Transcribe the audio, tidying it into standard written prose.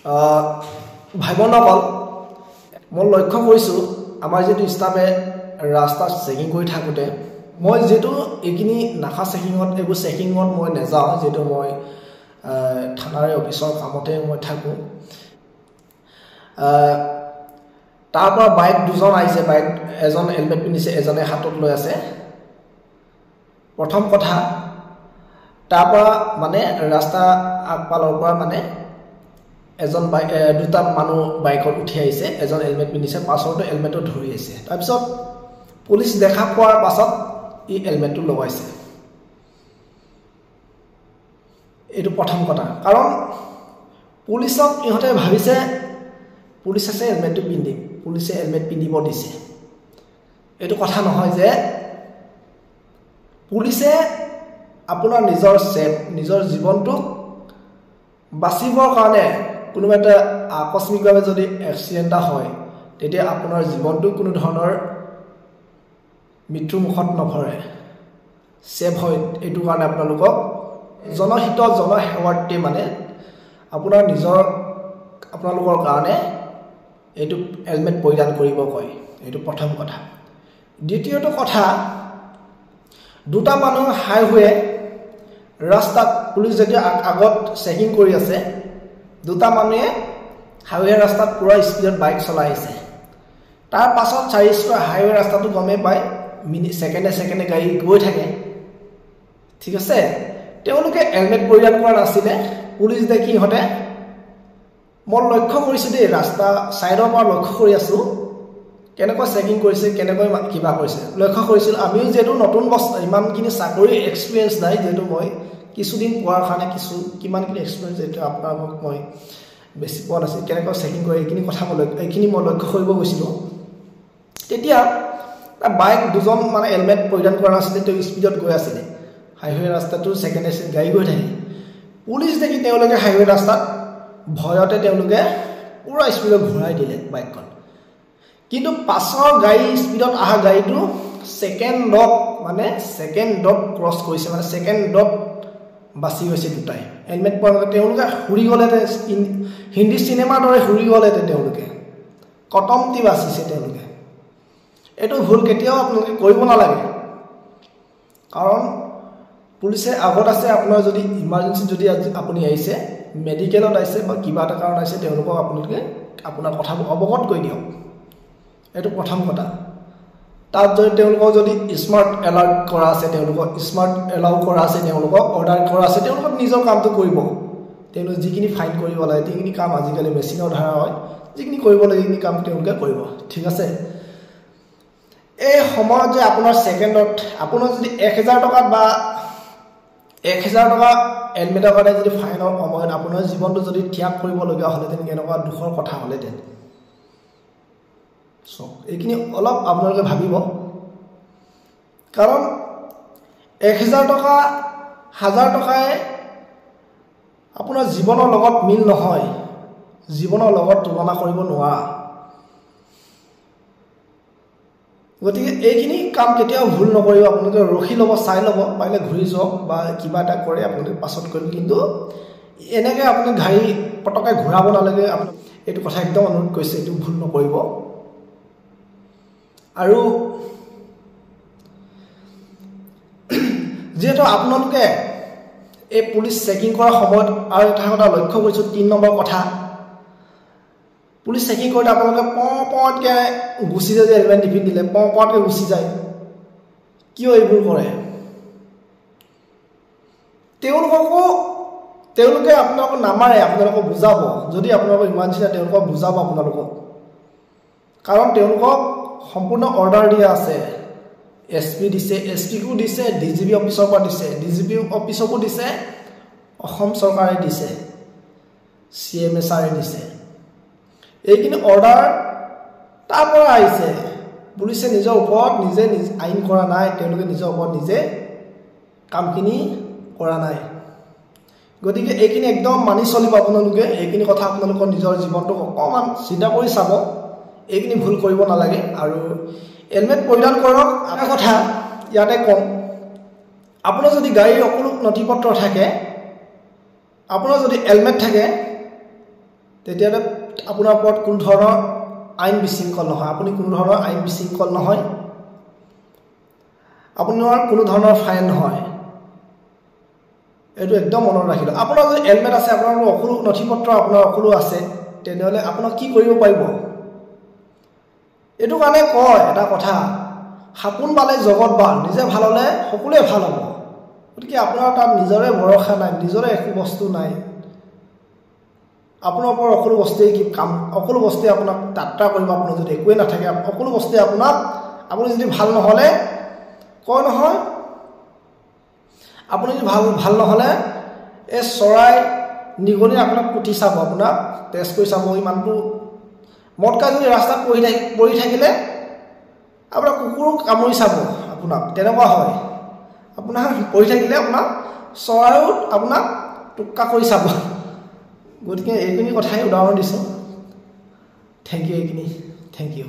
ভাই বন্ধুসকল মই লক্ষ্য কৰিছোঁ আমাৰ যেটো ষ্টাফে ৰাস্তা চেকিং কৰি থাকোতে মই যেটো একিনি নাখা চেকিংত এগু চেকিংত মই নেযাওঁ যেটো মই থানাৰে অফিচৰ কামতে মই থাকো তাৰ পৰা বাইক দুজন আহিছে বাইক এজন হেলমেট পিন্ধিছে এজনে হাতত লৈ আছে প্ৰথম কথা তাৰ পৰা মানে ৰাস্তা আগপালৰ পৰা মানে এজন বাইক দুটা মানুহ বাইকত উঠি আহিছে এজন হেলমেট পিন্ধিছে পাছৰটো হেলমেটটো ধৰি আছে তাৰ পিছত পুলিচ দেখা পোৱাৰ পাছত ই হেলমেটটো লগাইছে এটো প্ৰথম কথা কাৰণ পুলিচক ইহতে ভাবিছে পুলিচ আছে হেলমেটটো পিন্ধি পুলিচে হেলমেট পিন্ধিব দিছে এটো কথা নহয় যে পুলিচে আপোনাৰ নিজৰ জীৱনটো বাচিবৰ কাৰণে কোনোবা এটা আকস্মিকভাৱে যদি এক্সিডেন্ট হয় তেতিয়া আপোনাৰ জীৱনটো কোনো ধৰণৰ মৃত্যু মুখত নপৰে সেভ হয় এটো কাৰণে আপোনালোকক জনহিত জনসেৱাৰ্থী মানে আপোনালোকৰ কাৰণে এটো হেলমেট পৰিধান কৰিব কয় এটো প্ৰথম কথা দ্বিতীয়টো কথা দুটা মানুহ হাইৱে ৰাস্তাত পুলিচ যেতিয়া আগত চেকিং কৰি আছে দুটা মানুহে হাইৱে ৰাস্তাত পুৰা স্পিডত বাইক চলাই আছে তাৰ পাছত চাৰিচকা হাইৱে ৰাস্তাটো গমে পায় মিনিট সেকেন্ডে গাড়ী গৈ থাকে ঠিক আছে তেওঁলোকে হেলমেট পৰিধান কৰা নাছিলে পুলিচ দেখি হতে মই লক্ষ্য কৰিছো দেই ৰাস্তা সাইডৰ পৰা লক্ষ্য কৰি আছো কেনেকৈ চেকিং কৰিছে কেনেকৈ কিবা কৰিছে লক্ষ্য কৰিছিল আমিও যেটো নতুন বস্তা ইমানখিনি চাকৰি এক্সপেৰিয়েন্স নাই যেটো মই কিছুদিন পোৱাৰ কাৰণে কিমানখিনি এক্সপেৰিয়েন্স যেটো আপোনাক মই বেছি পোৱা নাছিল কেনেকৈ চেকিং কৰে এইখিনি কথা মই লক্ষ্য কৰিব গৈছিলো তেতিয়া বাইক দুজন মানে হেলমেট পৰিধান কৰা নাছিল তো স্পিডত গৈ আছিল হাইৱে ৰাস্তাটো সেকেন্ড গাড়ী গৈ থাকে পুলিচ দেখি তেওঁলোকে হাইৱে ৰাস্তাত ভয়তে তেওঁলোকে পুৰা স্পিডত ঘূৰাই দিলে বাইকখন কিন্তু পাছৰ গাড়ী স্পিডত আহা গাড়ীটো সেকেন্ডত ক্ৰস কৰিছে মানে সেকেন্ডত বাছি গৈছে দুটাই হেলমেট পৰাতে তেওঁলোকে হুৰি গলেতে হিন্দী সিনেমাৰ দৰে হুৰি গলেতে তেওঁলোকে কটমটি বাছিছে তেওঁলোকে এটো ভুল কেতিয়াও আপোনালোকে কৰিব নালাগে কাৰণ পুলিচে আগত আছে আপোনাৰ যদি ইমাৰ্জেন্সি যদি আপুনি আহিছে মেডিকেলত আহিছে বা কিবা এটা কাৰণ আহিছে তেওঁলোকক আপোনালোকে আপোনাৰ কথা অৱগত কৰি দিয়ক এটো প্ৰথম কথা তাত যদি তেওঁলোকক যদি স্মাৰ্ট এলাৰ্ট কৰা আছে তেওঁলোকক স্মাৰ্ট এলাউ কৰা আছে তেওঁলোকক অৰ্ডাৰ কৰা আছে তেওঁলোকক নিজৰ কামটো কৰিব তেওঁলোক যিখিনি ফাইন কৰিব লাগে যিখিনি কাম আজিকালি মেচিনৰ ধাৰা হয় যিখিনি কৰিব লাগে যিখিনি কাম তেওঁলোকে কৰিব ঠিক আছে এই সময়ত যে আপোনাৰ সেকেন্ডত আপোনাৰ যদি 1000 টকা বা 1000 টকা হেলমেটৰ কাৰণে যদি ফাইনৰ সময়ত আপোনাৰ জীৱনটো যদি ত্যাগ কৰিব লগা হলে তেনে কেনেকুৱা দুখৰ কথা হলে তেন সো এইখিনি অলপ আপোনালোকে ভাবিব কাৰণ 1000 টকা 1000 টকায় আপোনাৰ জীৱনৰ লগত মিল নহয় জীৱনৰ লগত তুলনা কৰিব নোৱাৰা গতিকে এইখিনি কাম কেতিয়াও ভুল নকৰিব আপোনালোকে ৰখি ল'ব চাই ল'ব পাৰিলে ঘূৰি যাওক বা কিবা এটা কৰে আপোনালোকে পাছত কৰিব কিন্তু এনেকে আপুনি গাড়ী পটকে ঘূৰাব নালাগে আপুনি এইটো কথা একদম অনুৰোধ কৰিছে এইটো ভুল নকৰিব আৰু যেটো আপোনালোকে এই পুলিচ চেকিং কৰাৰ সময়ত আৰু এটা কথা লক্ষ্য কৰিছো 3 নম্বৰ কথা পুলিচ চেকিং কৰিলে আপোনালোকে পটকে গুছি যায় হেলমেট নিপিন্ধিলে পটকে গুছি যায় কিয় এইবোৰ কৰে তেওঁলোকে আপোনাক নামাৰে আপোনাক বুজাব যদি আপোনাক ইমানজি তেওঁলোকক বুজাব আপোনাক কাৰণ তেওঁলোকক সম্পূৰ্ণ অৰ্ডাৰ দিয়া আছে এসপি দিছে এসপিকো দিছে ডিজিপি অফিচৰ পৰা দিছে ডিজিপি অফিচকো দিছে অসম চৰকাৰে দিছে সিএমএছআৰে দিছে এইখিনি অৰ্ডাৰ তাৰ পৰা আহিছে পুলিচে নিজৰ ওপৰত নিজে আইন কৰা নাই তেওঁলোকে নিজৰ ওপৰত নিজে কামখিনি কৰা নাই গতিকে এইখিনি একদম মানি চলিব আপোনালোকে এইখিনি কথা আপোনালোকৰ নিজৰ জীৱনটো অকমান চিন্তা কৰি চাব এইখিনি ভুল কৰিব নালাগে আৰু হেলমেট পৰিধান কৰক এটা কথা ইয়াতে কম আপোনাৰ যদি গাড়ীৰ সকলো নথিপত্ৰ থাকে আপোনাৰ যদি হেলমেট থাকে তেতিয়াহ'লে আপোনাৰ ওপৰত কোনো ধৰণৰ আইন বিশৃংখল নহয়, আপুনি কোনো ধৰণৰ আইন বিশৃংখল নহয়, আপোনাৰ কোনো ধৰণৰ ফাইন নহয়। এইটো একদম মনত ৰাখিব। আপোনাৰ যদি হেলমেট আছে, আপোনাৰ সকলো নথি পত্ৰ আপোনাৰ সকলো আছে, তেনেহ'লে আপোনাক কি কৰিব পাৰিব? এইটো কাৰণে কয় এটা কথা, সাপোন বালে জগত বাল, নিজে ভাল হ'লে সকলোৱে ভাল হ'ব। গতিকে আপোনাৰ তাত নিজৰে ভৰসা নাই, নিজৰে একো বস্তু নাই, আপোনাৰ ওপৰত সকলো বস্তুৱেই সকলো বস্তুৱে আপোনাক যাত্ৰা কৰিব। আপোনাৰ যদি একোৱেই নাথাকে, সকলো বস্তুৱে আপোনাক, আপুনি যদি ভাল নহ'লে কয় নহয়, আপুনি যদি ভাল নহ'লে এই চৰাই নিগনি আপোনাক পুতি চাব, আপোনাক টেষ্ট কৰি চাব। ইমানটো মদ খাই যদি ৰাস্তাত পৰি থাকিলে আপোনাৰ কুকুৰো কামুৰি চাব আপোনাক, তেনেকুৱা হয়। আপোনাৰ পৰি থাকিলে আপোনাৰ চৰাইও আপোনাক টোক্কা কৰি চাব। গতিকে এইখিনি কথাই উদাহৰণ দিছোঁ। Thank U.